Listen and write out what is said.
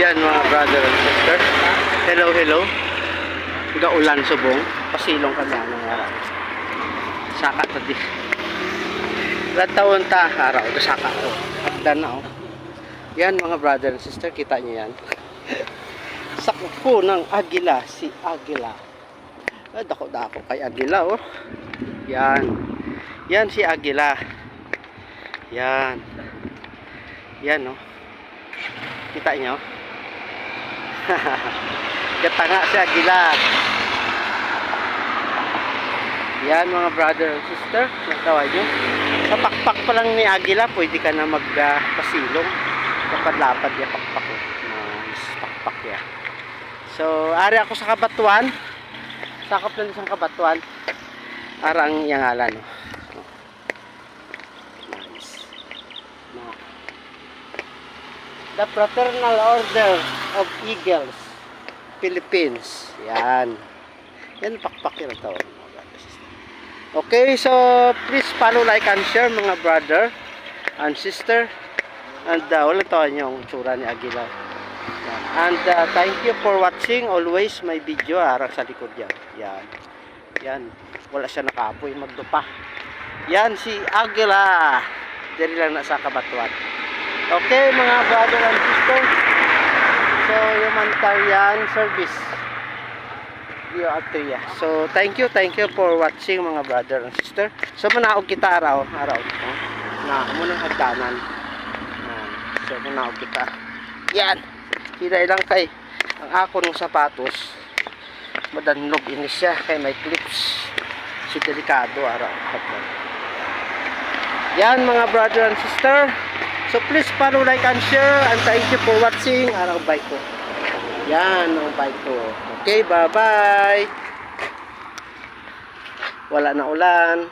Yan mga brother and sister. Hello, hello. Gaulan subong. Pasilong kami ng araw. Saka tadi. Latawon ta araw. Saka to. Hagdan na oh. Yan mga brother and sister. Kita nyo yan. Sakpo ng agila. Si agila. Dako-dako kay agila oh. Yan. Yan si agila. Yan. Yan oh. Kita nyo? Katanga si agila. Yan mga brother and sister. Natawa nyo. Sa pakpak pa lang ni agila, pwede ka na magpasilong. Lapad-lapad ya pakpak oh. Nice pakpak ya. So, ari ako sa Kabatuan. Sakop lang sa Kabatuan. Arang yangalan oh. The Fraternal Order of Eagles Philippines. Yan. Yan pakpak yun ito. Okay, so please follow, like, and share mga brother and sister. And wala to yung tsura ni Agila. Yan. And thank you for watching always my video. Arang sa likod yan. Yan. Yan. Wala siya nakapoy magdupa. Yan si Agila. Diri lang na sa Kabatuan. Okay mga brother and sister. So humanitarian service Atria. So thank you for watching mga brother and sister. So manaog kita araw na muna hagdanan. So manaog kita. Yan. Kira lang kay ang ako ng sapatos. Madanlog ini siya kay may clips. Si delikado araw. Yan mga brother and sister. So please follow, like, and share. And thank you for watching. Araw bike ko. Yan ang bike ko. Okay, bye-bye. Wala na ulan.